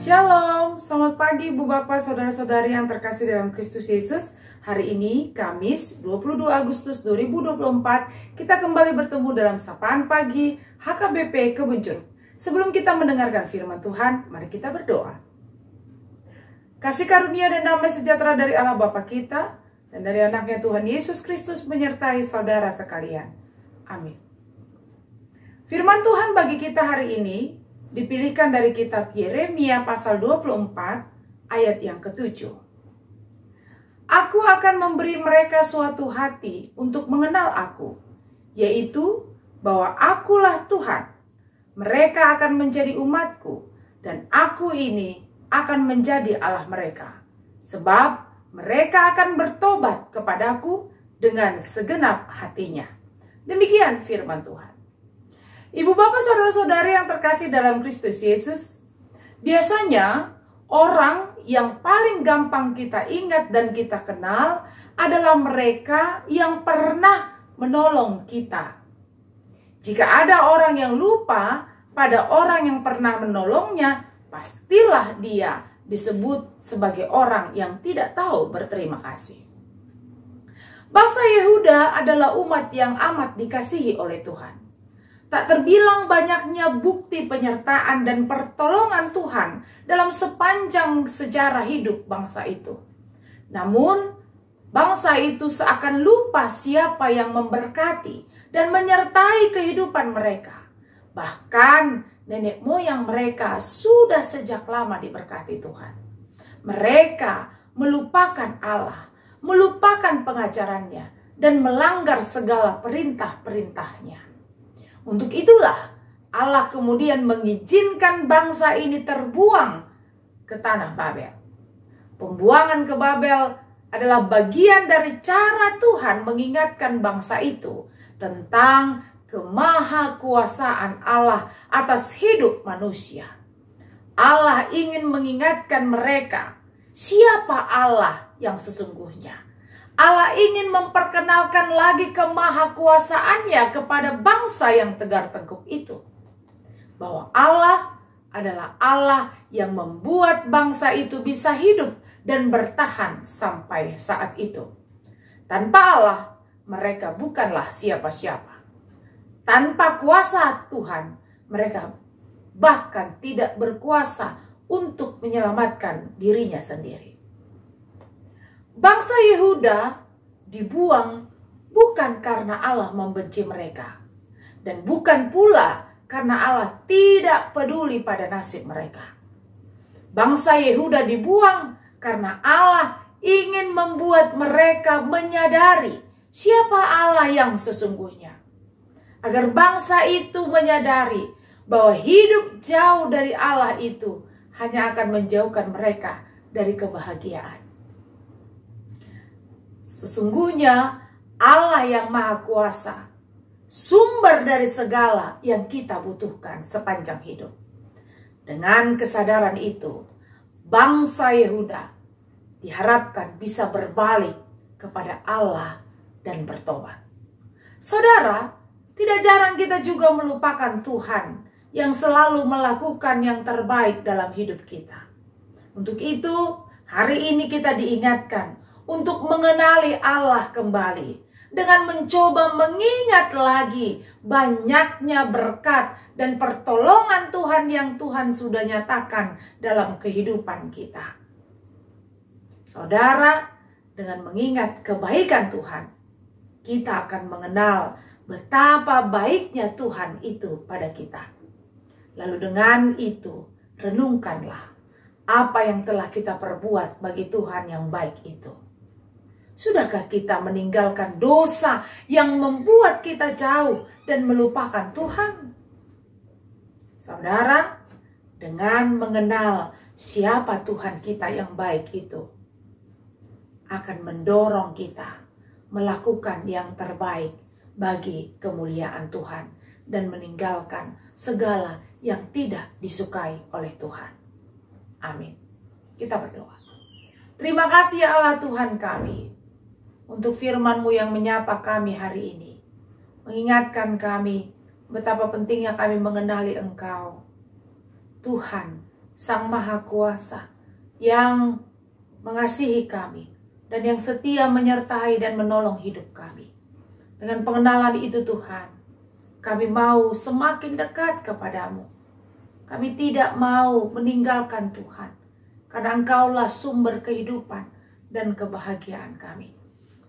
Shalom, selamat pagi Bu Bapak, Saudara-saudari yang terkasih dalam Kristus Yesus. Hari ini, Kamis 22 Agustus 2024, kita kembali bertemu dalam Sapaan Pagi HKBP Kebun. Sebelum kita mendengarkan firman Tuhan, mari kita berdoa. Kasih karunia dan damai sejahtera dari Allah Bapa kita, dan dari anaknya Tuhan Yesus Kristus menyertai saudara sekalian. Amin. Firman Tuhan bagi kita hari ini dipilihkan dari kitab Yeremia pasal 24 ayat yang ke-7. Aku akan memberi mereka suatu hati untuk mengenal aku, yaitu bahwa akulah Tuhan. Mereka akan menjadi umatku, dan aku ini akan menjadi Allah mereka. Sebab mereka akan bertobat kepadaku dengan segenap hatinya. Demikian firman Tuhan. Ibu bapak saudara-saudari yang terkasih dalam Kristus Yesus, biasanya orang yang paling gampang kita ingat dan kita kenal adalah mereka yang pernah menolong kita. Jika ada orang yang lupa pada orang yang pernah menolongnya, pastilah dia disebut sebagai orang yang tidak tahu berterima kasih. Bangsa Yehuda adalah umat yang amat dikasihi oleh Tuhan. Tak terbilang banyaknya bukti penyertaan dan pertolongan Tuhan dalam sepanjang sejarah hidup bangsa itu. Namun, bangsa itu seakan lupa siapa yang memberkati dan menyertai kehidupan mereka. Bahkan, nenek moyang mereka sudah sejak lama diberkati Tuhan. Mereka melupakan Allah, melupakan pengajarannya, dan melanggar segala perintah-perintahnya. Untuk itulah Allah kemudian mengizinkan bangsa ini terbuang ke tanah Babel. Pembuangan ke Babel adalah bagian dari cara Tuhan mengingatkan bangsa itu tentang kemahakuasaan Allah atas hidup manusia. Allah ingin mengingatkan mereka siapa Allah yang sesungguhnya. Allah ingin memperkenalkan lagi kemahakuasaannya kepada bangsa yang tegar tengkuk itu. Bahwa Allah adalah Allah yang membuat bangsa itu bisa hidup dan bertahan sampai saat itu. Tanpa Allah, mereka bukanlah siapa-siapa. Tanpa kuasa Tuhan, mereka bahkan tidak berkuasa untuk menyelamatkan dirinya sendiri. Bangsa Yehuda dibuang bukan karena Allah membenci mereka, dan bukan pula karena Allah tidak peduli pada nasib mereka. Bangsa Yehuda dibuang karena Allah ingin membuat mereka menyadari siapa Allah yang sesungguhnya. Agar bangsa itu menyadari bahwa hidup jauh dari Allah itu hanya akan menjauhkan mereka dari kebahagiaan. Sesungguhnya Allah yang Maha Kuasa, sumber dari segala yang kita butuhkan sepanjang hidup. Dengan kesadaran itu, bangsa Yehuda diharapkan bisa berbalik kepada Allah dan bertobat. Saudara, tidak jarang kita juga melupakan Tuhan yang selalu melakukan yang terbaik dalam hidup kita. Untuk itu, hari ini kita diingatkan untuk mengenali Allah kembali dengan mencoba mengingat lagi banyaknya berkat dan pertolongan Tuhan yang Tuhan sudah nyatakan dalam kehidupan kita. Saudara, dengan mengingat kebaikan Tuhan, kita akan mengenal betapa baiknya Tuhan itu pada kita. Lalu dengan itu, renungkanlah apa yang telah kita perbuat bagi Tuhan yang baik itu. Sudahkah kita meninggalkan dosa yang membuat kita jauh dan melupakan Tuhan? Saudara, dengan mengenal siapa Tuhan kita yang baik itu, akan mendorong kita melakukan yang terbaik bagi kemuliaan Tuhan dan meninggalkan segala yang tidak disukai oleh Tuhan. Amin. Kita berdoa. Terima kasih ya Allah Tuhan kami, untuk firman-Mu yang menyapa kami hari ini. Mengingatkan kami betapa pentingnya kami mengenali Engkau, Tuhan, Sang Maha Kuasa, yang mengasihi kami, dan yang setia menyertai dan menolong hidup kami. Dengan pengenalan itu Tuhan, kami mau semakin dekat kepadamu. Kami tidak mau meninggalkan Tuhan, karena Engkaulah sumber kehidupan dan kebahagiaan kami.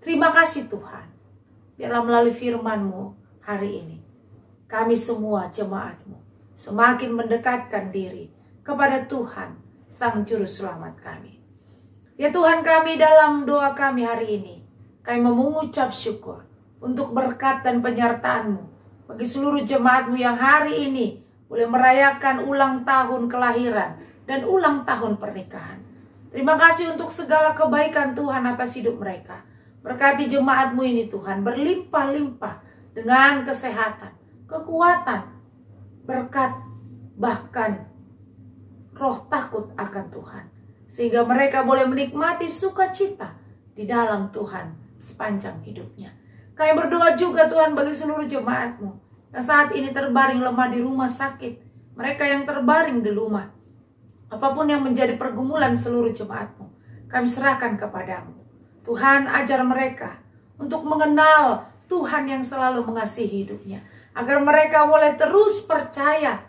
Terima kasih Tuhan, biarlah melalui firman-Mu hari ini, kami semua jemaat-Mu semakin mendekatkan diri kepada Tuhan, Sang Juru Selamat kami. Ya Tuhan kami, dalam doa kami hari ini, kami mengucap syukur untuk berkat dan penyertaan-Mu bagi seluruh jemaat-Mu yang hari ini boleh merayakan ulang tahun kelahiran dan ulang tahun pernikahan. Terima kasih untuk segala kebaikan Tuhan atas hidup mereka. Berkati jemaat-Mu ini Tuhan, berlimpah-limpah dengan kesehatan, kekuatan, berkat, bahkan roh takut akan Tuhan. Sehingga mereka boleh menikmati sukacita di dalam Tuhan sepanjang hidupnya. Kami berdoa juga Tuhan bagi seluruh jemaat-Mu yang saat ini terbaring lemah di rumah sakit. Mereka yang terbaring di rumah. Apapun yang menjadi pergumulan seluruh jemaat-Mu, kami serahkan kepadamu. Tuhan, ajar mereka untuk mengenal Tuhan yang selalu mengasihi hidupnya. Agar mereka boleh terus percaya.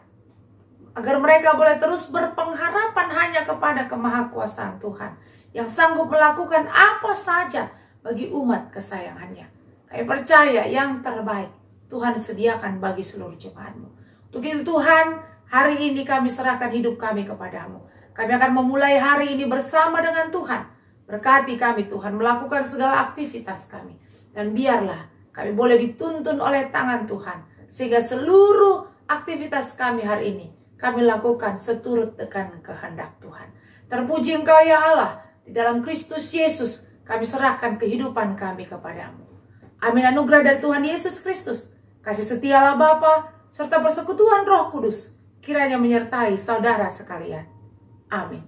Agar mereka boleh terus berpengharapan hanya kepada kemahakuasaan Tuhan. Yang sanggup melakukan apa saja bagi umat kesayangannya. Kami percaya yang terbaik Tuhan sediakan bagi seluruh jemaat-Mu. Untuk itu Tuhan, hari ini kami serahkan hidup kami kepadamu. Kami akan memulai hari ini bersama dengan Tuhan. Berkati kami Tuhan melakukan segala aktivitas kami. Dan biarlah kami boleh dituntun oleh tangan Tuhan. Sehingga seluruh aktivitas kami hari ini kami lakukan seturut dengan kehendak Tuhan. Terpuji Engkau ya Allah. Di dalam Kristus Yesus kami serahkan kehidupan kami kepadamu. Amin. Anugerah dari Tuhan Yesus Kristus, kasih setia Allah Bapa, serta persekutuan Roh Kudus kiranya menyertai saudara sekalian. Amin.